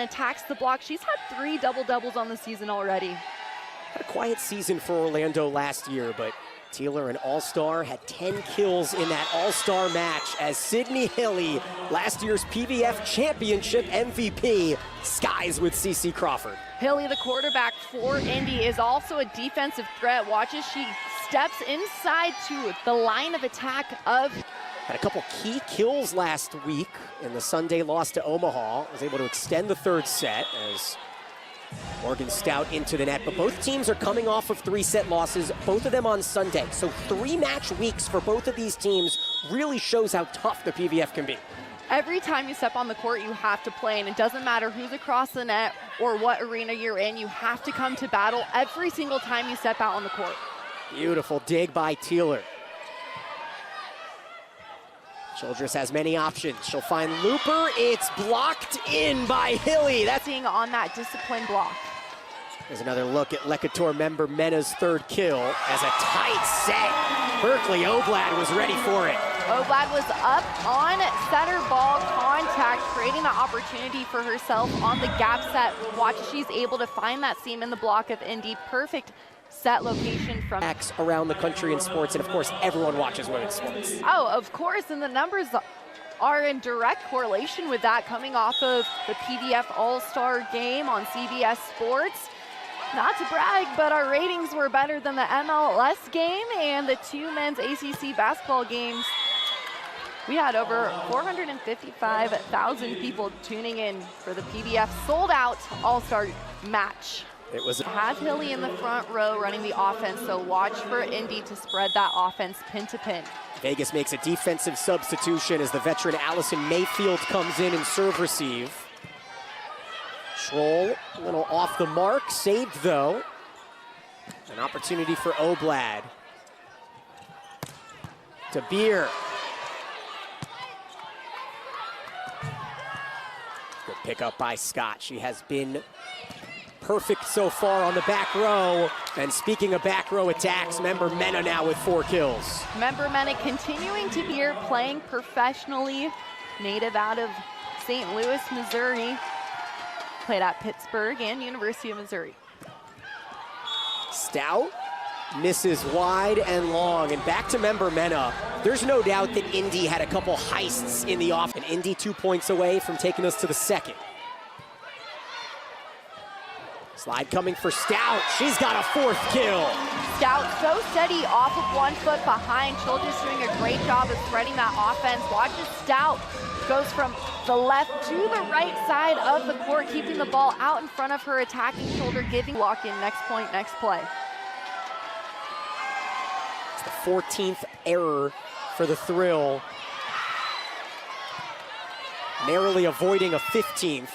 attacks the block. She's had 3 double-doubles on the season already. Had a quiet season for Orlando last year, but Taylor, an all-star, had 10 kills in that all-star match as Sydney Hilly, last year's PVF Championship MVP, skies with CeCe Crawford. Hilly, the quarterback for Indy, is also a defensive threat. Watch as she steps inside to the line of attack of... Had a couple key kills last week in the Sunday loss to Omaha. Was able to extend the third set as Morgan Stout into the net. But both teams are coming off of 3-set losses, both of them on Sunday. So 3-match weeks for both of these teams really shows how tough the PVF can be. Every time you step on the court, you have to play, and it doesn't matter who's across the net or what arena you're in. You have to come to battle every single time you step out on the court. Beautiful dig by Taylor. Childress has many options. She'll find Looper. It's blocked in by Hilly. That's seeing on that disciplined block. There's another look at Lecator member Mena's third kill as a tight set. Berkeley Oblad was ready for it. Oblad was up on center ball contact, creating the opportunity for herself on the gap set. Watch, she's able to find that seam in the block of Indy. Perfect set location from around the country in sports, and of course everyone watches women's sports. Oh, of course, and the numbers are in direct correlation with that, coming off of the PVF All-Star game on CBS Sports. Not to brag, but our ratings were better than the MLS game and the 2 men's ACC basketball games. We had over 455,000 people tuning in for the PVF sold-out All-Star match. It was has Hilly in the front row running the offense, so watch for Indy to spread that offense pin to pin. Vegas makes a defensive substitution as the veteran Allison Mayfield comes in and serve receive. Schroll, a little off the mark, saved though. An opportunity for Oblad. To Beer. Good pickup by Scott. She has been perfect so far on the back row. And speaking of back row attacks, member Mena now with 4 kills. Member Mena continuing to be here, playing professionally, native out of St. Louis, Missouri. Played at Pittsburgh and University of Missouri. Stout misses wide and long, and back to member Mena. There's no doubt that Indy had a couple heists in the off, and Indy 2 points away from taking us to the second. Slide coming for Stout. She's got a 4th kill. Stout so steady off of 1 foot behind. Childress doing a great job of spreading that offense. Watch as Stout goes from the left to the right side of the court, keeping the ball out in front of her attacking shoulder, giving lock in next point, next play. It's the 14th error for the Thrill. Narrowly avoiding a 15th.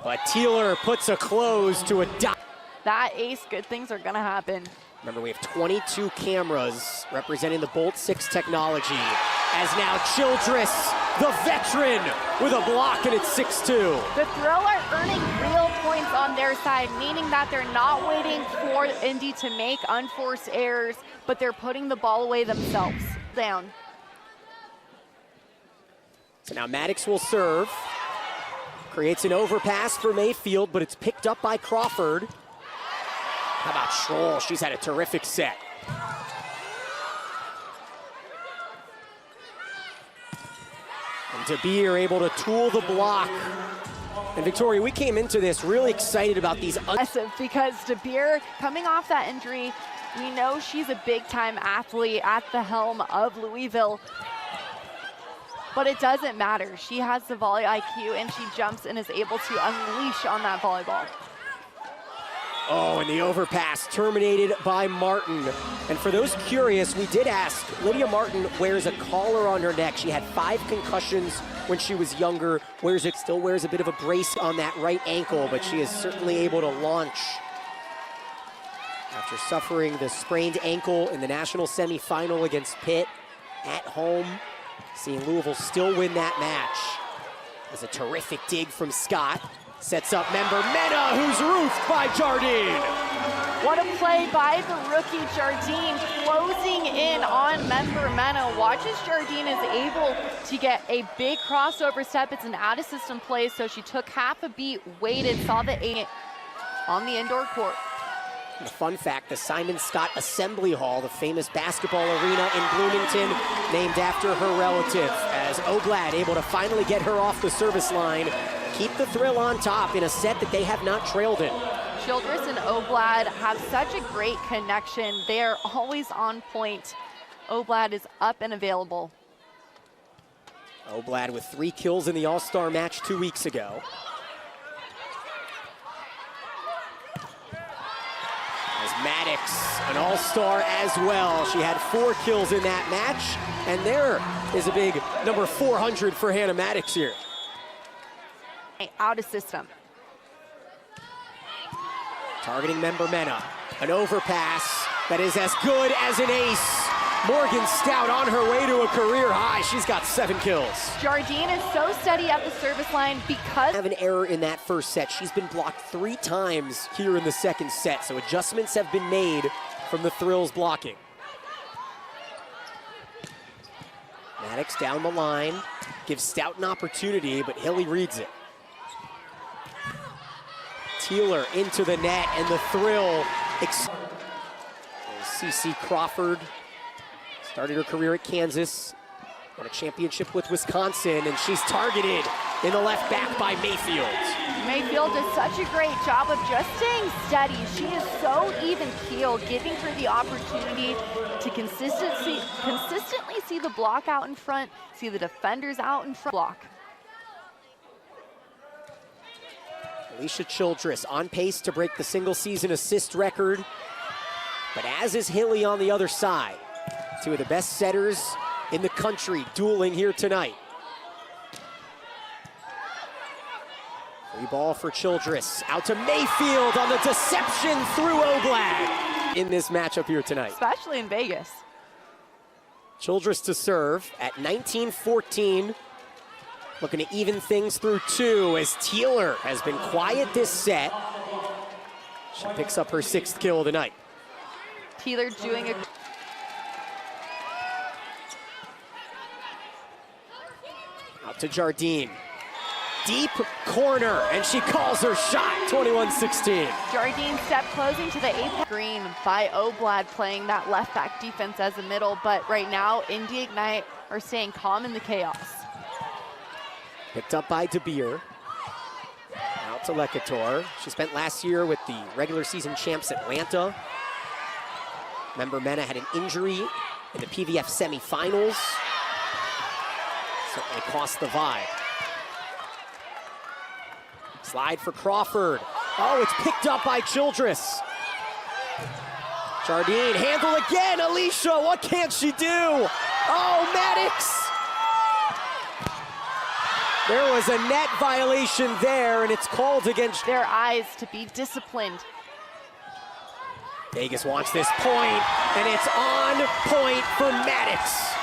But Taylor puts a close to a dot. That ace, good things are gonna happen. Remember, we have 22 cameras representing the Bolt 6 technology. As now Childress, the veteran, with a block, and it's 6-2. The Thrill are earning real points on their side, meaning that they're not waiting for Indy to make unforced errors, but they're putting the ball away themselves. Down. So now Maddox will serve. Creates an overpass for Mayfield, but it's picked up by Crawford. How about Schroll? She's had a terrific set. And DeBeer able to tool the block. And Victoria, we came into this really excited about these. Because DeBeer, coming off that injury, we know she's a big-time athlete at the helm of Louisville. But it doesn't matter. She has the volley IQ, and she jumps and is able to unleash on that volleyball. Oh, and the overpass terminated by Martin. And for those curious, we did ask, Lydia Martin wears a collar on her neck. She had 5 concussions when she was younger. Still wears a bit of a brace on that right ankle, but she is certainly able to launch. After suffering the sprained ankle in the national semifinal against Pitt at home, seeing Louisville still win that match. There's a terrific dig from Scott. Sets up member Mena, who's roofed by Jardine. What a play by the rookie Jardine, closing in on member Mena. Watches Jardine is able to get a big crossover step. It's an out-of-system play, so she took half a beat, waited, saw the 8 on the indoor court. And a fun fact, the Simon Scott Assembly Hall, the famous basketball arena in Bloomington, named after her relative, as Oblad able to finally get her off the service line, keep the Thrill on top in a set that they have not trailed in. Childress and Oblad have such a great connection. They are always on point. Oblad is up and available. Oblad with 3 kills in the All-Star match 2 weeks ago. As Maddox, an All-Star as well. She had 4 kills in that match, and there is a big number 400 for Hannah Maddox here. Out of system. Targeting member Mena, an overpass that is as good as an ace. Morgan Stout on her way to a career high. She's got 7 kills. Jardine is so steady at the service line because Have an error in that first set. She's been blocked 3 times here in the second set, so adjustments have been made from the Thrill's blocking. Maddox down the line, gives Stout an opportunity, but Hilly reads it. Teeler into the net, and the Thrill. CC Crawford started her career at Kansas, won a championship with Wisconsin, and she's targeted in the left back by Mayfield. Mayfield does such a great job of just staying steady. She is so even-keeled, giving her the opportunity to consistently see the block out in front, see the defenders out in front. Block. Alicia Childress on pace to break the single-season assist record, but as is Hilly on the other side. 2 of the best setters in the country dueling here tonight. Free ball for Childress, out to Mayfield on the deception through Oblad in this matchup here tonight. Especially in Vegas. Childress to serve at 19-14. Looking to even things through 2 as Teeler has been quiet this set. She picks up her 6th kill tonight. Teeler doing a... Out to Jardine. Deep corner, and she calls her shot, 21-16. Jardine step closing to the apex. Green by Oblad playing that left back defense as a middle, but right now, Indy Ignite are staying calm in the chaos. Picked up by De Beer. Out to Lecator. She spent last year with the regular season champs Atlanta. Member Mena had an injury in the PVF semifinals. Certainly cost the vibe. Slide for Crawford. Oh, it's picked up by Childress. Jardine, handle again. Alicia, what can't she do? Oh, Maddox. There was a net violation there, and it's called against their eyes to be disciplined. Vagas wants this point, and it's on point for Maddox.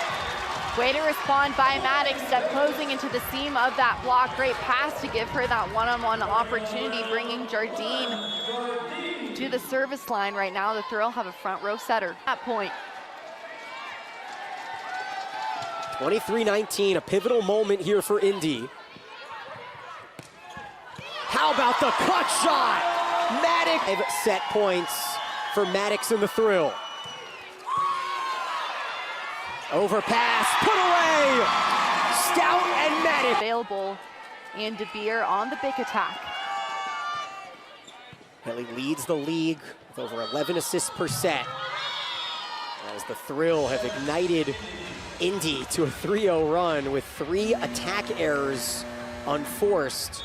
Way to respond by Maddox, step closing into the seam of that block. Great pass to give her that one-on-one opportunity, bringing Jardine to the service line. Right now, the Thrill have a front row setter at that point. 23-19, a pivotal moment here for Indy. How about the cut shot? Maddox. 5 set points for Maddox and the Thrill. Overpass, put away! Stout and Maddox. Available, and De Beer on the big attack. Hilly leads the league with over 11 assists per set, as the Thrill have ignited Indy to a 3-0 run with 3 attack errors unforced.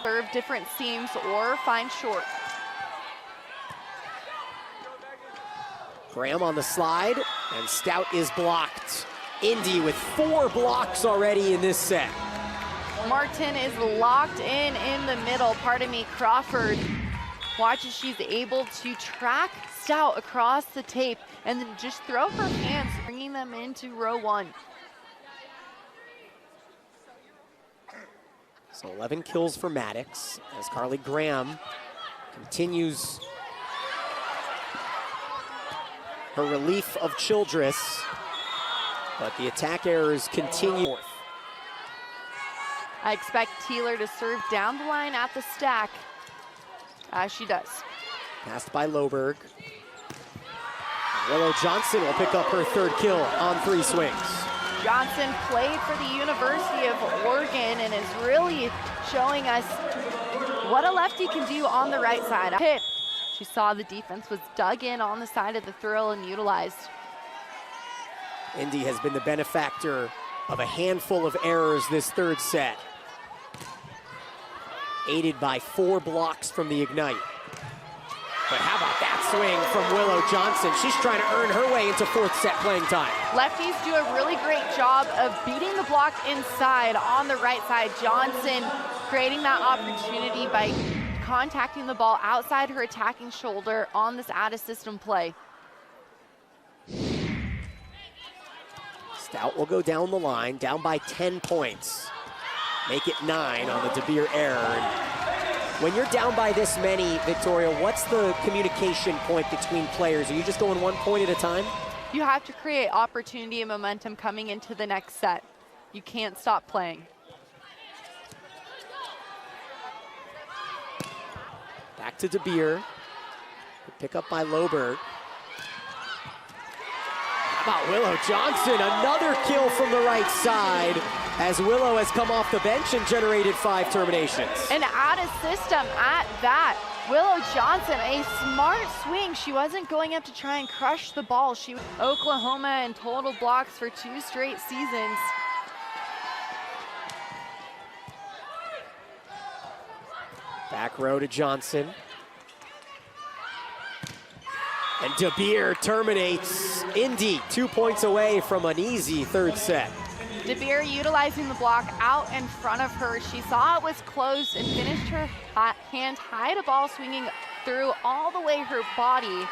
Serve different seams or find short. Graham on the slide, and Stout is blocked. Indy with 4 blocks already in this set. Martin is locked in the middle. Pardon me, Crawford. Watch as she's able to track Stout across the tape and then just throw her hands, bringing them into row 1. So 11 kills for Maddox as Carly Graham continues her relief of Childress, but the attack errors continue. I expect Teeler to serve down the line at the stack, as she does. Passed by Loberg. Willow Johnson will pick up her third kill on 3 swings. Johnson played for the University of Oregon and is really showing us what a lefty can do on the right side. Hit. She saw the defense was dug in on the side of the throw and utilized. Indy has been the benefactor of a handful of errors this third set, aided by 4 blocks from the Ignite. But how about that swing from Willow Johnson? She's trying to earn her way into 4th set playing time. Lefties do a really great job of beating the block inside on the right side. Johnson creating that opportunity by contacting the ball outside her attacking shoulder on this out-of-system play. Stout will go down the line, down by 10 points. Make it 9 on the De Beer error. And when you're down by this many, Victoria, what's the communication point between players? Are you just going 1 point at a time? You have to create opportunity and momentum coming into the next set. You can't stop playing. Back to De Beer. Pick up by Loberg. How about Willow Johnson? Another kill from the right side as Willow has come off the bench and generated 5 terminations. And out of system at that. Willow Johnson, a smart swing. She wasn't going up to try and crush the ball. She was Oklahoma in total blocks for 2 straight seasons. Back row to Johnson. And De Beer terminates. Indy 2 points away from an easy third set. De Beer utilizing the block out in front of her. She saw it was closed and finished her hand high to ball, swinging through all the way her body.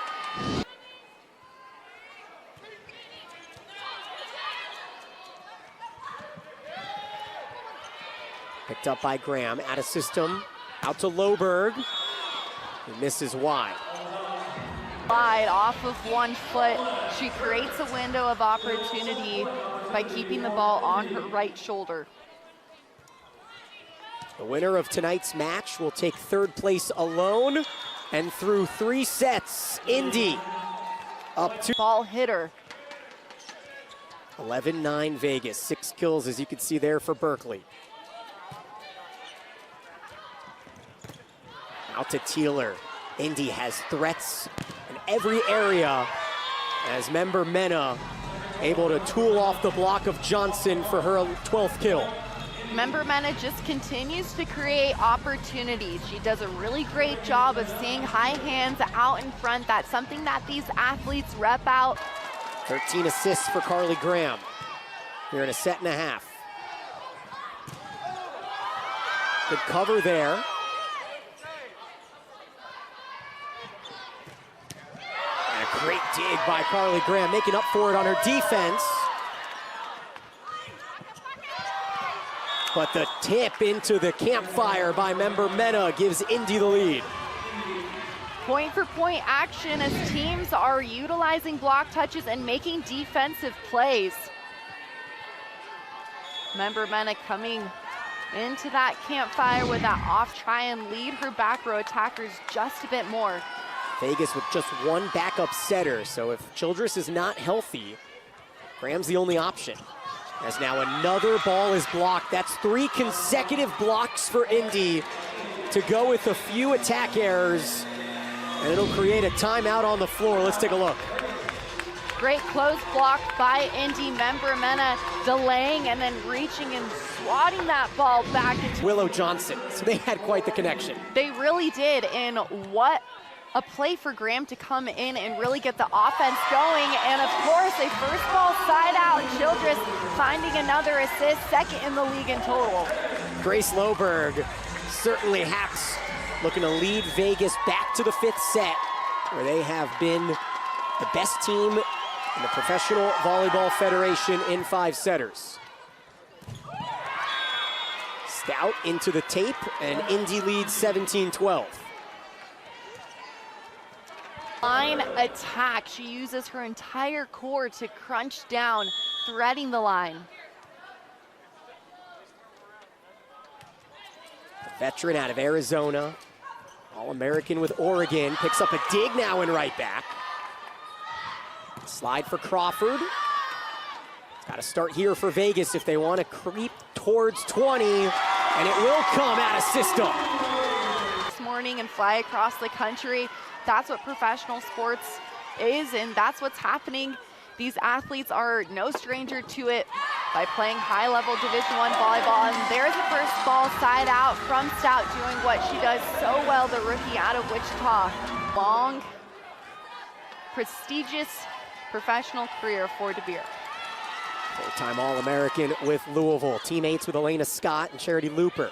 Picked up by Graham, out of system, out to Loberg. He misses wide. Wide off of 1 foot. She creates a window of opportunity by keeping the ball on her right shoulder. The winner of tonight's match will take 3rd place alone, and through 3 sets, Indy up to ball hitter. 11-9 Vegas, 6 kills as you can see there for Berkeley. Out to Teeler. Indy has threats in every area as member Mena able to tool off the block of Johnson for her 12th kill. Member Mena just continues to create opportunities. She does a really great job of seeing high hands out in front. That's something that these athletes rep out. 13 assists for Carly Graham here in a set and a half. Good cover there. Great dig by Carly Graham, making up for it on her defense. But the tip into the campfire by member Mena gives Indy the lead. Point for point action as teams are utilizing block touches and making defensive plays. Member Mena coming into that campfire with that off, try and lead her back row attackers just a bit more. Vegas with just 1 backup setter, so if Childress is not healthy, Graham's the only option. As now another ball is blocked. That's 3 consecutive blocks for Indy to go with a few attack errors, and it'll create a timeout on the floor. Let's take a look. Great close block by Indy. Member Mena delaying and then reaching and swatting that ball back into Willow Johnson. So they had quite the connection. They really did, and what a play for Graham to come in and really get the offense going. And of course, a first ball side out. Childress finding another assist, 2nd in the league in total. Grace Loberg, certainly Haps looking to lead Vegas back to the 5th set, where they have been the best team in the Professional Volleyball Federation in 5 setters. Stout into the tape, and Indy leads 17-12. Line attack. She uses her entire core to crunch down, threading the line. A veteran out of Arizona, All-American with Oregon, picks up a dig now and right back. Slide for Crawford. It's got to start here for Vegas if they want to creep towards 20, and it will come out of system. This morning and fly across the country. That's what professional sports is, and that's what's happening. These athletes are no stranger to it by playing high-level Division I volleyball. And there's the first ball side out from Stout, doing what she does so well, the rookie out of Wichita. Long, prestigious professional career for DeBeer. Full-time All-American with Louisville. Teammates with Elena Scott and Charity Looper.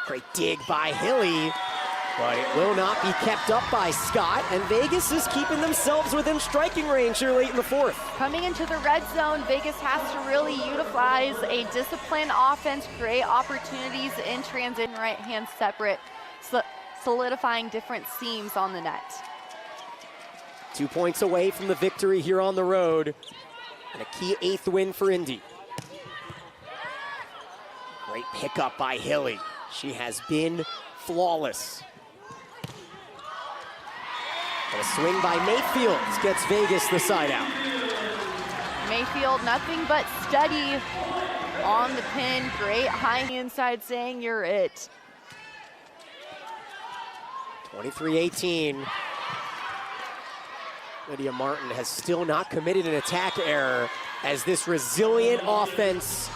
Great dig by Hilly, but it will not be kept up by Scott, and Vegas is keeping themselves within striking range here late in the fourth. Coming into the red zone, Vegas has to really utilize a disciplined offense, create opportunities in transit, right-hand separate, solidifying different seams on the net. 2 points away from the victory here on the road, and a key 8th win for Indy. Great pickup by Hilly. She has been flawless. And a swing by Mayfield gets Vegas the side out. Mayfield, nothing but steady on the pin. Great high inside, saying you're it. 23-18. Lydia Martin has still not committed an attack error as this resilient offense.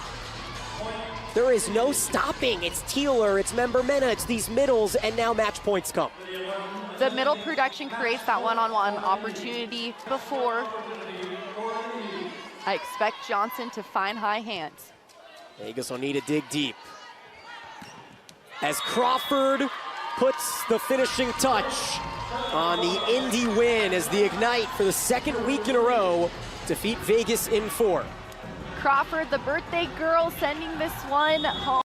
There is no stopping. It's Teeler, it's Member Mena, it's these middles, and now match points come. The middle production creates that one-on-one opportunity before. I expect Johnson to find high hands. Vegas will need to dig deep. As Crawford puts the finishing touch on the Indy win as the Ignite for the second week in a row defeat Vegas in 4. Crawford, the birthday girl, sending this one home.